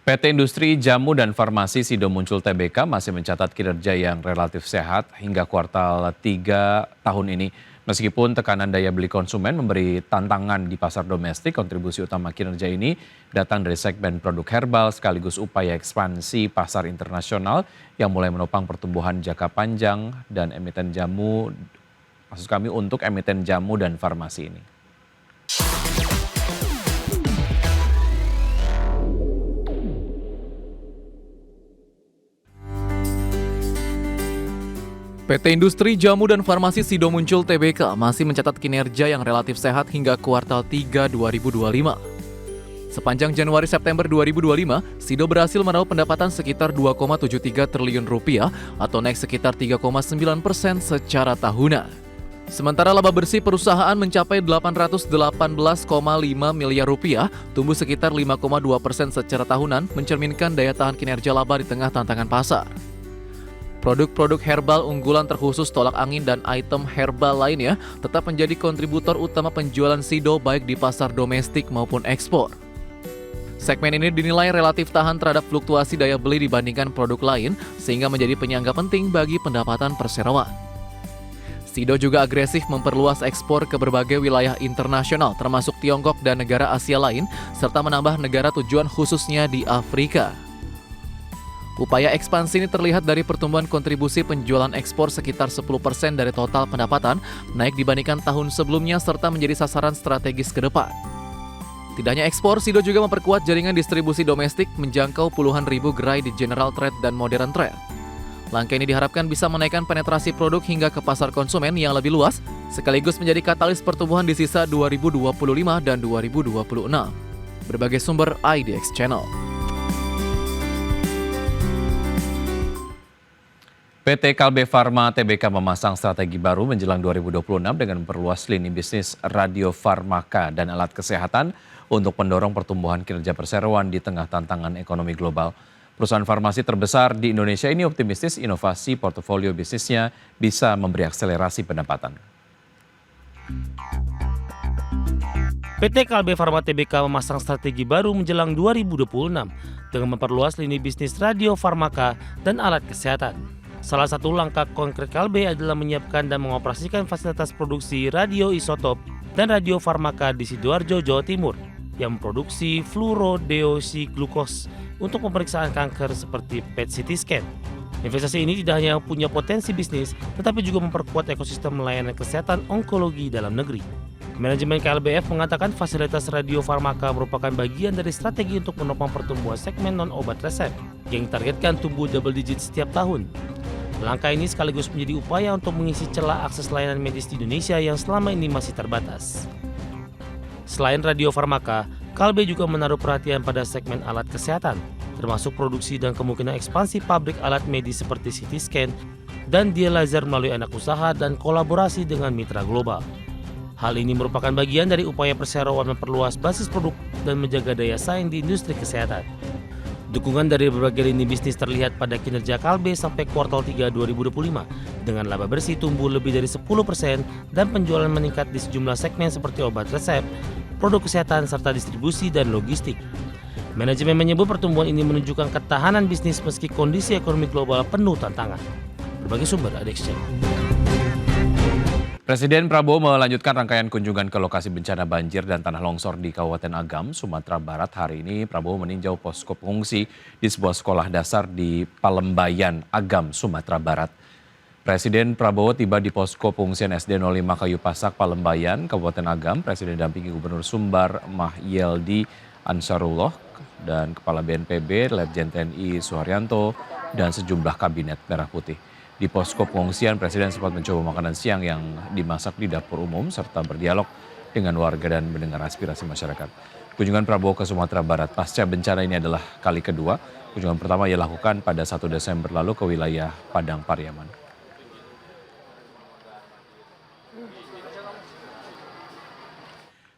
PT Industri Jamu dan Farmasi Sido Muncul Tbk masih mencatat kinerja yang relatif sehat hingga kuartal 3 tahun ini. Meskipun tekanan daya beli konsumen memberi tantangan di pasar domestik, kontribusi utama kinerja ini datang dari segmen produk herbal sekaligus upaya ekspansi pasar internasional yang mulai menopang pertumbuhan jangka panjang dan emiten jamu, maksud kami untuk emiten jamu dan farmasi ini. PT Industri Jamu dan Farmasi Sido Muncul Tbk masih mencatat kinerja yang relatif sehat hingga kuartal 3 2025. Sepanjang Januari-September 2025, Sido berhasil meraup pendapatan sekitar 2,73 triliun rupiah atau naik sekitar 3,9% secara tahunan. Sementara laba bersih perusahaan mencapai 818,5 miliar rupiah, tumbuh sekitar 5,2% secara tahunan, mencerminkan daya tahan kinerja laba di tengah tantangan pasar. Produk-produk herbal unggulan terkhusus tolak angin dan item herbal lainnya tetap menjadi kontributor utama penjualan Sido baik di pasar domestik maupun ekspor. Segmen ini dinilai relatif tahan terhadap fluktuasi daya beli dibandingkan produk lain sehingga menjadi penyangga penting bagi pendapatan perseroan. Sido juga agresif memperluas ekspor ke berbagai wilayah internasional termasuk Tiongkok dan negara Asia lain serta menambah negara tujuan khususnya di Afrika. Upaya ekspansi ini terlihat dari pertumbuhan kontribusi penjualan ekspor sekitar 10% dari total pendapatan, naik dibandingkan tahun sebelumnya serta menjadi sasaran strategis ke depan. Tidak hanya ekspor, Sido juga memperkuat jaringan distribusi domestik menjangkau puluhan ribu gerai di General Trade dan Modern Trade. Langkah ini diharapkan bisa menaikkan penetrasi produk hingga ke pasar konsumen yang lebih luas, sekaligus menjadi katalis pertumbuhan di sisa 2025 dan 2026. Berbagai sumber IDX Channel. PT Kalbe Farma Tbk memasang strategi baru menjelang 2026 dengan memperluas lini bisnis radiofarmaka dan alat kesehatan untuk mendorong pertumbuhan kinerja perseroan di tengah tantangan ekonomi global. Perusahaan farmasi terbesar di Indonesia ini optimistis inovasi portofolio bisnisnya bisa memberi akselerasi pendapatan. PT Kalbe Farma Tbk memasang strategi baru menjelang 2026 dengan memperluas lini bisnis radiofarmaka dan alat kesehatan. Salah satu langkah konkret Kalbe adalah menyiapkan dan mengoperasikan fasilitas produksi radioisotop dan radiofarmaka di Sidoarjo, Jawa Timur yang memproduksi fluorodeoksiglukos untuk pemeriksaan kanker seperti PET CT scan. Investasi ini tidak hanya punya potensi bisnis, tetapi juga memperkuat ekosistem layanan kesehatan onkologi dalam negeri. Manajemen KLBF mengatakan fasilitas radiofarmaka merupakan bagian dari strategi untuk menopang pertumbuhan segmen non-obat resep yang ditargetkan tumbuh double digit setiap tahun. Langkah ini sekaligus menjadi upaya untuk mengisi celah akses layanan medis di Indonesia yang selama ini masih terbatas. Selain radiofarmaka, Kalbe juga menaruh perhatian pada segmen alat kesehatan, termasuk produksi dan kemungkinan ekspansi pabrik alat medis seperti CT scan dan dialyzer melalui anak usaha dan kolaborasi dengan mitra global. Hal ini merupakan bagian dari upaya perseroan memperluas basis produk dan menjaga daya saing di industri kesehatan. Dukungan dari berbagai lini bisnis terlihat pada kinerja Kalbe sampai kuartal 3 2025 dengan laba bersih tumbuh lebih dari 10% dan penjualan meningkat di sejumlah segmen seperti obat resep, produk kesehatan serta distribusi dan logistik. Manajemen menyebut pertumbuhan ini menunjukkan ketahanan bisnis meski kondisi ekonomi global penuh tantangan. Berbagai sumber ada exchange. Presiden Prabowo melanjutkan rangkaian kunjungan ke lokasi bencana banjir dan tanah longsor di Kabupaten Agam, Sumatera Barat. Hari ini Prabowo meninjau posko pengungsi di sebuah sekolah dasar di Palembayan, Agam, Sumatera Barat. Presiden Prabowo tiba di posko pengungsian SD 05 Kayu Pasak, Palembayan, Kabupaten Agam. Presiden dampingi Gubernur Sumbar Mahyeldi Ansarullah dan Kepala BNPB, Letjen TNI Suharyanto, dan sejumlah kabinet Merah Putih. Di posko pengungsian, Presiden sempat mencoba makanan siang yang dimasak di dapur umum serta berdialog dengan warga dan mendengar aspirasi masyarakat. Kunjungan Prabowo ke Sumatera Barat pasca bencana ini adalah kali kedua. Kunjungan pertama ia lakukan pada 1 Desember lalu ke wilayah Padang Pariaman.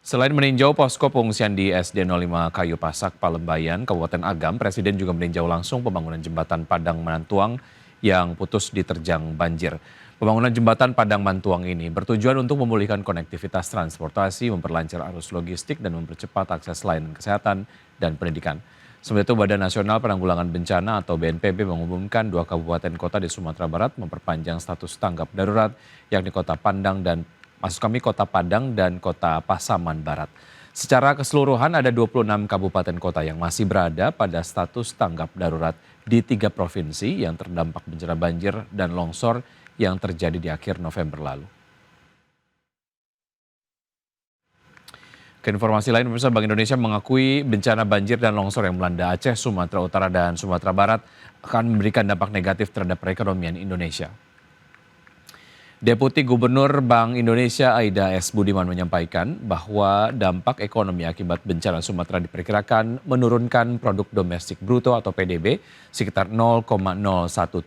Selain meninjau posko pengungsian di SD 05 Kayu Pasak, Palembayan, Kabupaten Agam, Presiden juga meninjau langsung pembangunan jembatan Padang Mantuang yang putus diterjang banjir. Pembangunan jembatan Padang Mantuang ini bertujuan untuk memulihkan konektivitas transportasi, memperlancar arus logistik, dan mempercepat akses layanan kesehatan dan pendidikan. Sementara itu Badan Nasional Penanggulangan Bencana atau BNPB mengumumkan 2 kabupaten kota di Sumatera Barat memperpanjang status tanggap darurat, yakni Kota Padang dan Kota Pasaman Barat. Secara keseluruhan ada 26 kabupaten kota yang masih berada pada status tanggap darurat di 3 provinsi yang terdampak bencana banjir dan longsor yang terjadi di akhir November lalu. Ke informasi lain, pemirsa, Bank Indonesia mengakui bencana banjir dan longsor yang melanda Aceh, Sumatera Utara, dan Sumatera Barat akan memberikan dampak negatif terhadap perekonomian Indonesia. Deputi Gubernur Bank Indonesia Aida S. Budiman menyampaikan bahwa dampak ekonomi akibat bencana Sumatera diperkirakan menurunkan produk domestik bruto atau PDB sekitar 0,017%,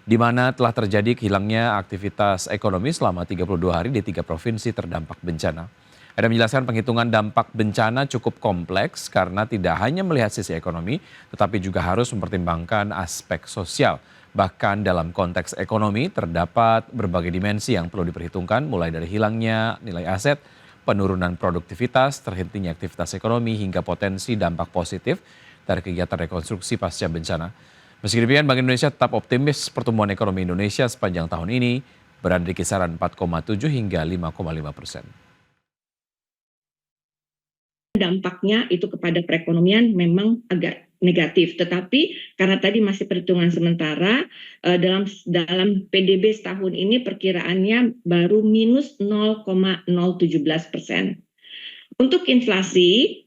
di mana telah terjadi hilangnya aktivitas ekonomi selama 32 hari di 3 provinsi terdampak bencana. Ada menjelaskan penghitungan dampak bencana cukup kompleks karena tidak hanya melihat sisi ekonomi, tetapi juga harus mempertimbangkan aspek sosial. Bahkan dalam konteks ekonomi terdapat berbagai dimensi yang perlu diperhitungkan, mulai dari hilangnya nilai aset, penurunan produktivitas, terhentinya aktivitas ekonomi, hingga potensi dampak positif dari kegiatan rekonstruksi pasca bencana. Meski demikian, Bank Indonesia tetap optimis pertumbuhan ekonomi Indonesia sepanjang tahun ini berada di kisaran 4,7 hingga 5,5%. Dampaknya itu kepada perekonomian memang agak negatif, tetapi karena tadi masih perhitungan sementara, dalam PDB setahun ini perkiraannya baru minus 0,017%. Untuk inflasi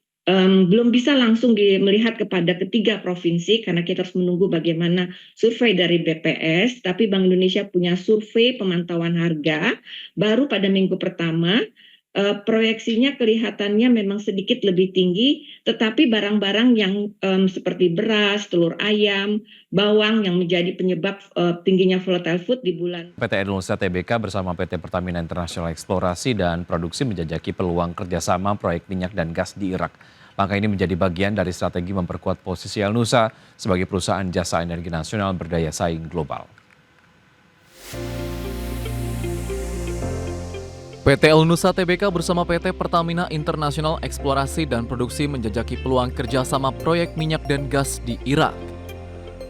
belum bisa langsung melihat kepada ketiga provinsi karena kita harus menunggu bagaimana survei dari BPS, tapi Bank Indonesia punya survei pemantauan harga baru pada minggu pertama. Proyeksinya kelihatannya memang sedikit lebih tinggi, tetapi barang-barang yang seperti beras, telur ayam, bawang yang menjadi penyebab tingginya volatile food di bulan. PT Elnusa Tbk bersama PT Pertamina International Eksplorasi dan Produksi menjajaki peluang kerjasama proyek minyak dan gas di Irak. Langkah ini menjadi bagian dari strategi memperkuat posisi Elnusa sebagai perusahaan jasa energi nasional berdaya saing global. PT Elnusa Tbk bersama PT Pertamina International Eksplorasi dan Produksi menjajaki peluang kerjasama proyek minyak dan gas di Irak.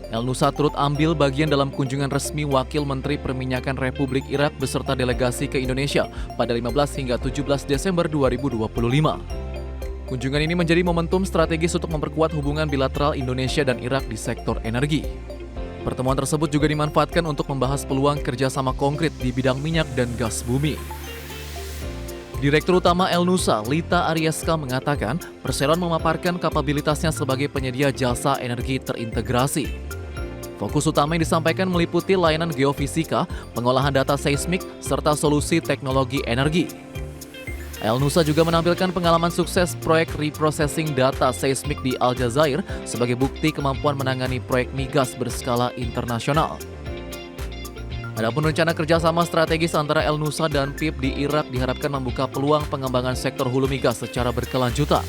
Elnusa turut ambil bagian dalam kunjungan resmi Wakil Menteri Perminyakan Republik Irak beserta delegasi ke Indonesia pada 15 hingga 17 Desember 2025. Kunjungan ini menjadi momentum strategis untuk memperkuat hubungan bilateral Indonesia dan Irak di sektor energi. Pertemuan tersebut juga dimanfaatkan untuk membahas peluang kerjasama konkret di bidang minyak dan gas bumi. Direktur Utama Elnusa, Lita Arieska mengatakan, Perseron memaparkan kapabilitasnya sebagai penyedia jasa energi terintegrasi. Fokus utama yang disampaikan meliputi layanan geofisika, pengolahan data seismik, serta solusi teknologi energi. Elnusa juga menampilkan pengalaman sukses proyek reprocessing data seismik di Aljazair sebagai bukti kemampuan menangani proyek migas berskala internasional. Adapun rencana kerjasama strategis antara Elnusa dan PIP di Irak diharapkan membuka peluang pengembangan sektor hulu migas secara berkelanjutan.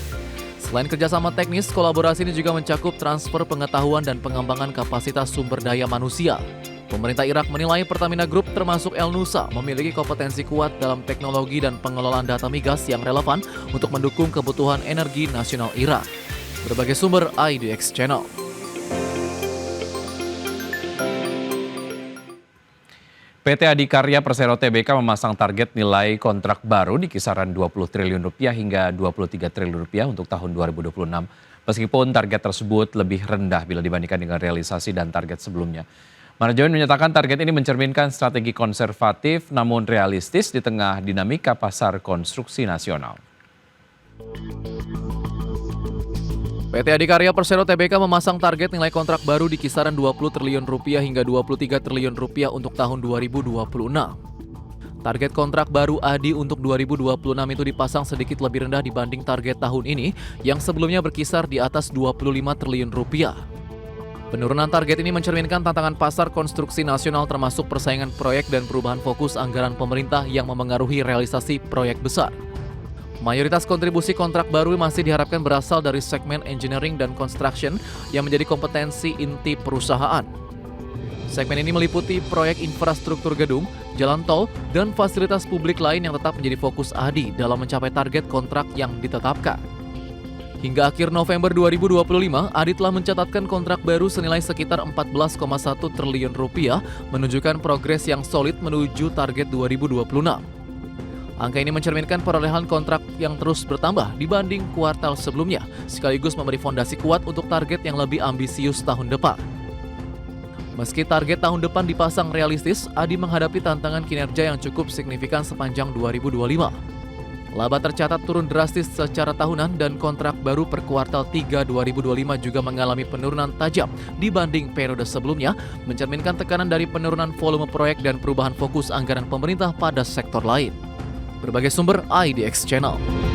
Selain kerjasama teknis, kolaborasi ini juga mencakup transfer pengetahuan dan pengembangan kapasitas sumber daya manusia. Pemerintah Irak menilai Pertamina Group termasuk Elnusa memiliki kompetensi kuat dalam teknologi dan pengelolaan data migas yang relevan untuk mendukung kebutuhan energi nasional Irak. Berbagai sumber IDX Channel. PT Adikarya Persero Tbk memasang target nilai kontrak baru di kisaran 20 triliun rupiah hingga 23 triliun rupiah untuk tahun 2026. Meskipun target tersebut lebih rendah bila dibandingkan dengan realisasi dan target sebelumnya. Manajemen menyatakan target ini mencerminkan strategi konservatif namun realistis di tengah dinamika pasar konstruksi nasional. PT Adikarya Persero Tbk memasang target nilai kontrak baru di kisaran 20 triliun rupiah hingga 23 triliun rupiah untuk tahun 2026. Target kontrak baru ADI untuk 2026 itu dipasang sedikit lebih rendah dibanding target tahun ini yang sebelumnya berkisar di atas 25 triliun rupiah. Penurunan target ini mencerminkan tantangan pasar konstruksi nasional termasuk persaingan proyek dan perubahan fokus anggaran pemerintah yang memengaruhi realisasi proyek besar. Mayoritas kontribusi kontrak baru masih diharapkan berasal dari segmen engineering dan construction yang menjadi kompetensi inti perusahaan. Segmen ini meliputi proyek infrastruktur gedung, jalan tol, dan fasilitas publik lain yang tetap menjadi fokus ADI dalam mencapai target kontrak yang ditetapkan. Hingga akhir November 2025, Adi telah mencatatkan kontrak baru senilai sekitar 14,1 triliun rupiah, menunjukkan progres yang solid menuju target 2026. Angka ini mencerminkan perolehan kontrak yang terus bertambah dibanding kuartal sebelumnya, sekaligus memberi fondasi kuat untuk target yang lebih ambisius tahun depan. Meski target tahun depan dipasang realistis, Adi menghadapi tantangan kinerja yang cukup signifikan sepanjang 2025. Laba tercatat turun drastis secara tahunan dan kontrak baru per kuartal 3 2025 juga mengalami penurunan tajam dibanding periode sebelumnya, mencerminkan tekanan dari penurunan volume proyek dan perubahan fokus anggaran pemerintah pada sektor lain. Berbagai sumber IDX Channel.